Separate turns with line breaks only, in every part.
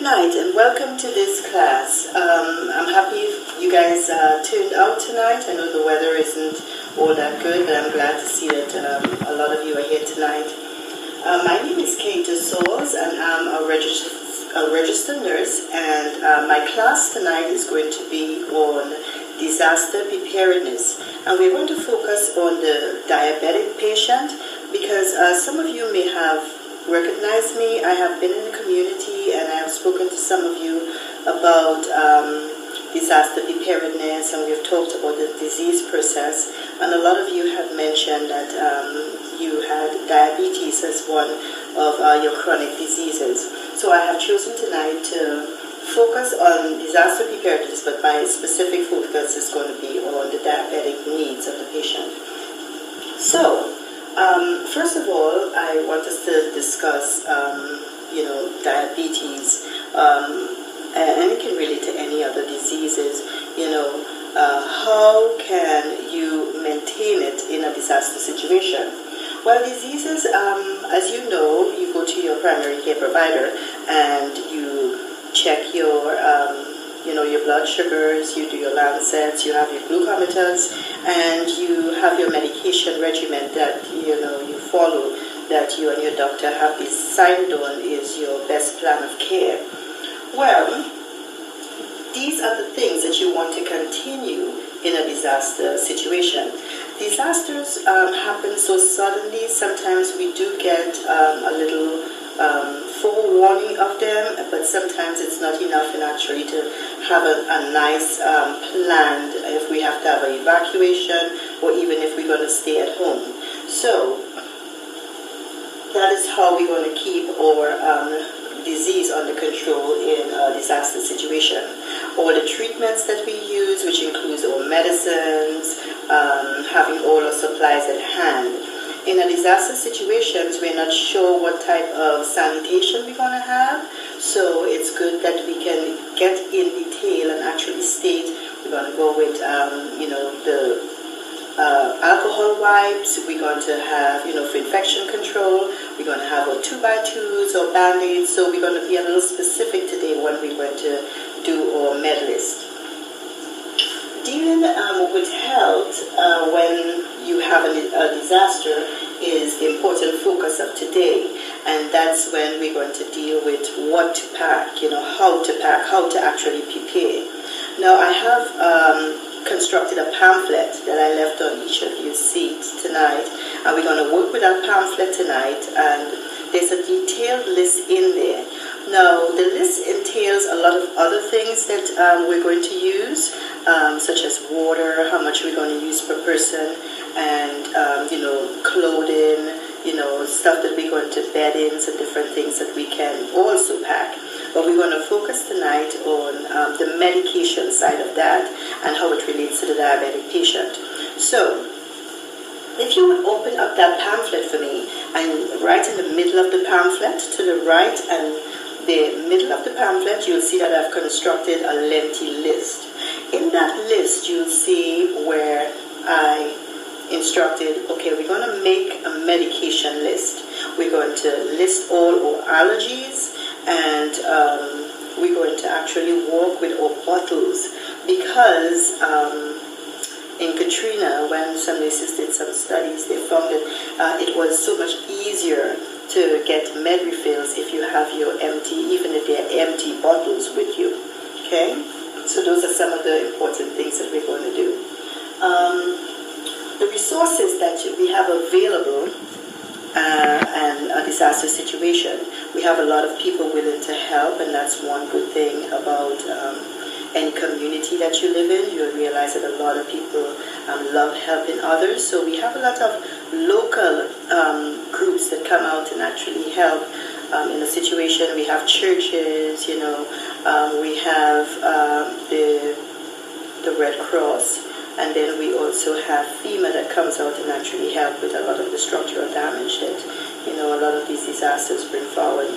Good night and welcome to this class. I'm happy you guys tuned out tonight. I know the weather isn't all that good, but I'm glad to see that a lot of you are here tonight. My name is Kate Souls and I'm a registered nurse, and my class tonight is going to be on disaster preparedness. And we're going to focus on the diabetic patient because some of you may have recognized me. I have been in the community and I have spoken to some of you about disaster preparedness, and we've talked about the disease process, and a lot of you have mentioned that you had diabetes as one of your chronic diseases. So I have chosen tonight to focus on disaster preparedness, but my specific focus is going to be on the diabetic needs of the patient. So first of all, I want us to discuss, diabetes, and it can relate to any other diseases. How can you maintain it in a disaster situation? Well, diseases, as you know, you go to your primary care provider and you check your blood sugars, you do your Lancets, you have your glucometers, and you have your medication regimen that you follow, that you and your doctor have decided on is your best plan of care. Well, these are the things that you want to continue in a disaster situation. Disasters happen so suddenly. Sometimes we do get a little forewarning of them, but sometimes it's not enough in actually to have a nice planned if we have to have an evacuation or even if we're going to stay at home. So that is how we're going to keep our disease under control in a disaster situation. All the treatments that we use, which includes all medicines, having all our supplies at hand. In a disaster situations, we're not sure what type of sanitation we're going to have, so it's good that we can get in detail and actually state we're going to go with, the alcohol wipes. We're going to have, for infection control, we're going to have our 2x2s or band-aids, so we're going to be a little specific today when we're going to do our med list. Dealing with health when you have a disaster is the important focus of today, and that's when we're going to deal with what to pack, how to pack, how to actually prepare. Now I have constructed a pamphlet that I left on each of your seats tonight, and we're going to work with that pamphlet tonight, and there's a detailed list in there. Now, the list entails a lot of other things that we're going to use, such as water, how much we're going to use per person, and, clothing, stuff that we're going to bed in, and different things that we can also pack. But we're going to focus tonight on the medication side of that and how it relates to the diabetic patient. So, if you would open up that pamphlet for me, and right in the middle of the pamphlet, to the right and the middle of the pamphlet, you'll see that I've constructed a lengthy list. In that list, you'll see where I instructed, okay, we're going to make a medication list. We're going to list all our allergies, and we're going to actually work with our bottles, because in Katrina, when some nurses did some studies, they found that it was so much easier to get med refills if you have your empty, even if they're empty bottles with you. Okay? So those are some of the important things that we're going to do. The resources that we have available and a disaster situation, we have a lot of people willing to help, and that's one good thing about any community that you live in. You'll realize that a lot of people love helping others. So we have a lot of local groups that come out and actually help in a situation. We have churches, we have the Red Cross, and then we also have FEMA that comes out and actually help with a lot of the structural damage that, a lot of these disasters bring forward.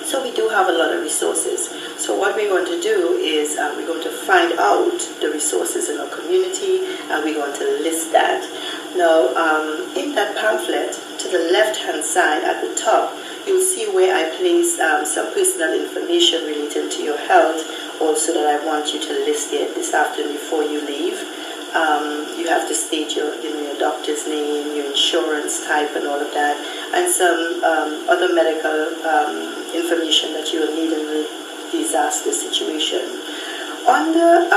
So we do have a lot of resources. So what we're going to do is we're going to find out the resources in our community, and we're going to list that. Now, in that pamphlet, to the left-hand side at the top, you'll see where I place some personal information related to your health, also that I want you to list it this afternoon before you leave. You have to state your doctor's name, your insurance type, and all of that, and some other medical information that you will need in the disaster situation. Under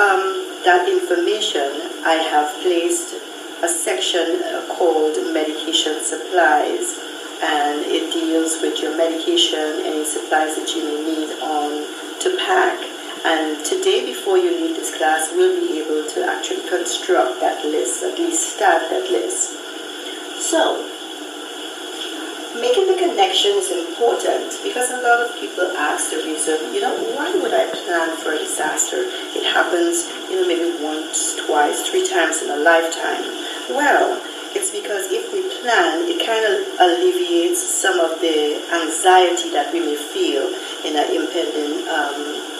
that information, I have placed a section called medication supplies, and it deals with your medication, any supplies that you may need to pack. And today, before you leave this class, we'll be able to actually construct that list, at least start that list. So, making the connection is important because a lot of people ask the reason, why would I plan for a disaster? It happens, maybe once, twice, 3 times in a lifetime. Well, it's because if we plan, it kind of alleviates some of the anxiety that we may feel in an impending,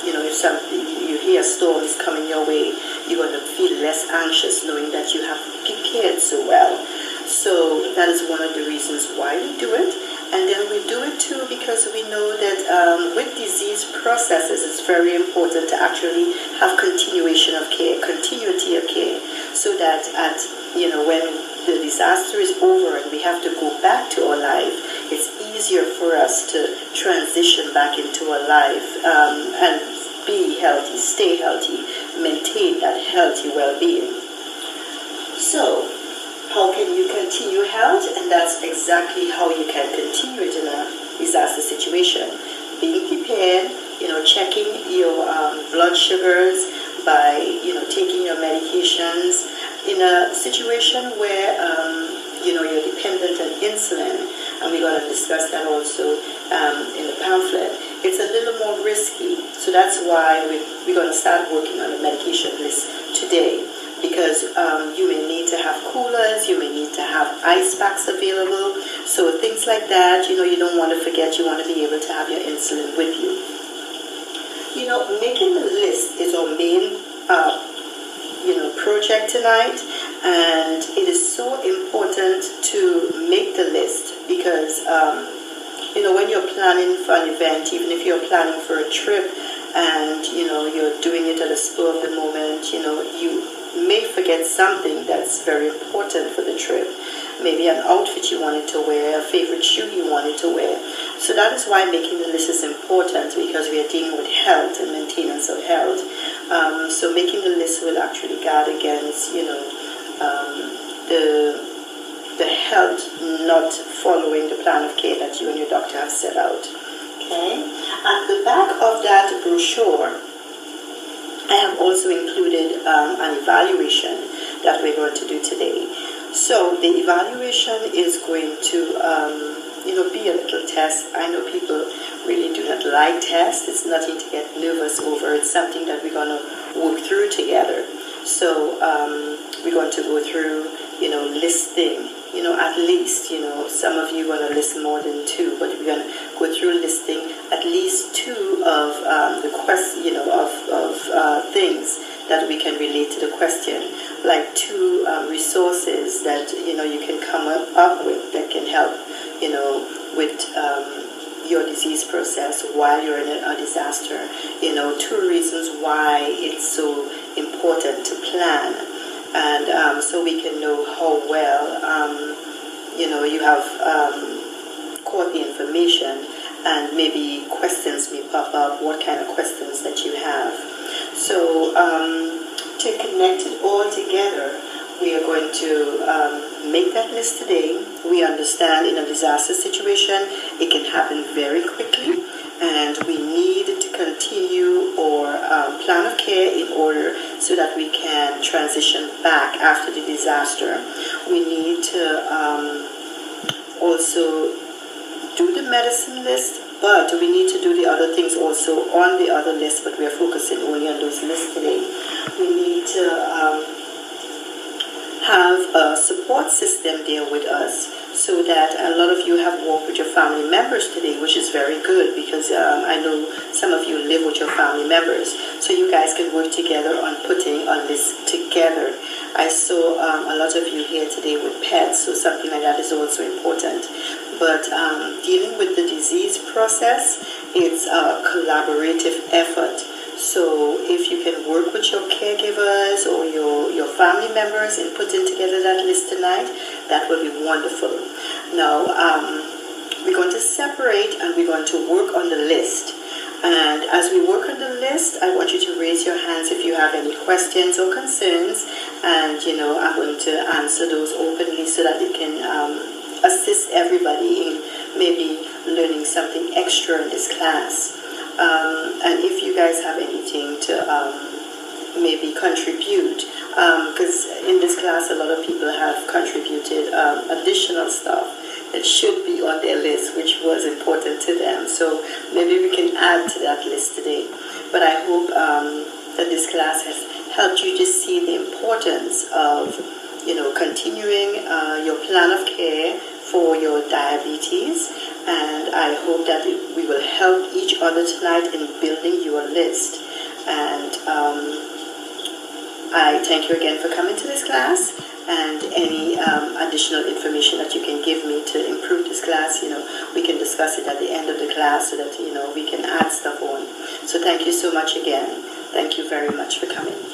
if you hear a storm is coming your way, you're going to feel less anxious knowing that you have prepared so well. So that is one of the reasons why we do it. And then we do it too because we know that with disease processes, it's very important to actually have continuation of care, continuity of care, so that when the disaster is over and we have to go back to our life, it's easier for us to transition back into our life and be healthy, stay healthy, maintain that healthy well-being. So, how can you continue health? And that's exactly how you can continue it in a disaster situation. Being prepared, checking your blood sugars by, taking your medications in a situation where, you're dependent on insulin, and we're going to discuss that also in the pamphlet. It's a little more risky, so that's why we're going to start working on the medication list today. Because you may need to have coolers, you may need to have ice packs available. So things like that, you don't want to forget, you want to be able to have your insulin with you. Making the list is our main, project tonight. And it is so important to make the list because, when you're planning for an event, even if you're planning for a trip and, you're doing it at the spur of the moment, you may forget something that's very important for the trip. Maybe an outfit you wanted to wear, a favorite shoe you wanted to wear. So that is why making the list is important, because we are dealing with health and maintenance of health. So making the list will actually guard against, the health not following the plan of care that you and your doctor have set out. Okay? At the back of that brochure, I have also included an evaluation that we're going to do today. So the evaluation is going to, be a little test. I know people really do not like tests. It's nothing to get nervous over. It's something that we're going to work through together. So we're going to go through, listing, at least, some of you are going to list more than 2, but we're going to go through listing at least 2 of the question, of things that we can relate to the question, like 2 resources that, you can come up with that can help, with your disease process while you're in a disaster. 2 reasons why it's so important to plan. And so we can know how well, you have caught the information, and maybe questions may pop up, what kind of questions that you have. So to connect it all together, we are going to make that list today. We understand in a disaster situation, it can happen very quickly, and we need to continue our plan of care in order so that we can transition back after the disaster. We need to also do the medicine list, but we need to do the other things also on the other list, but we are focusing only on those lists today. We need to have a support system there with us, so that a lot of you have worked with your family members today, which is very good, because I know some of you live with your family members, so you guys can work together on putting a list together. I saw a lot of you here today with pets, so something like that is also important. but dealing with the disease process, it's a collaborative effort. So if you can work with your caregivers or your family members in putting together that list tonight, that will be wonderful. Now, we're going to separate and we're going to work on the list. And as we work on the list, I want you to raise your hands if you have any questions or concerns. And, I'm going to answer those openly so that it can assist everybody in maybe learning something extra in this class. And if you guys have anything to maybe contribute, because in this class a lot of people have contributed additional stuff that should be on their list, which was important to them. So maybe we can add to that list today. But I hope that this class has helped you to see the importance of, continuing your plan of care for your diabetes, and I hope that we will help each other tonight in building your list. And I thank you again for coming to this class, and any additional information that you can give me to improve this class, we can discuss it at the end of the class so that, we can add stuff on. So thank you so much again. Thank you very much for coming.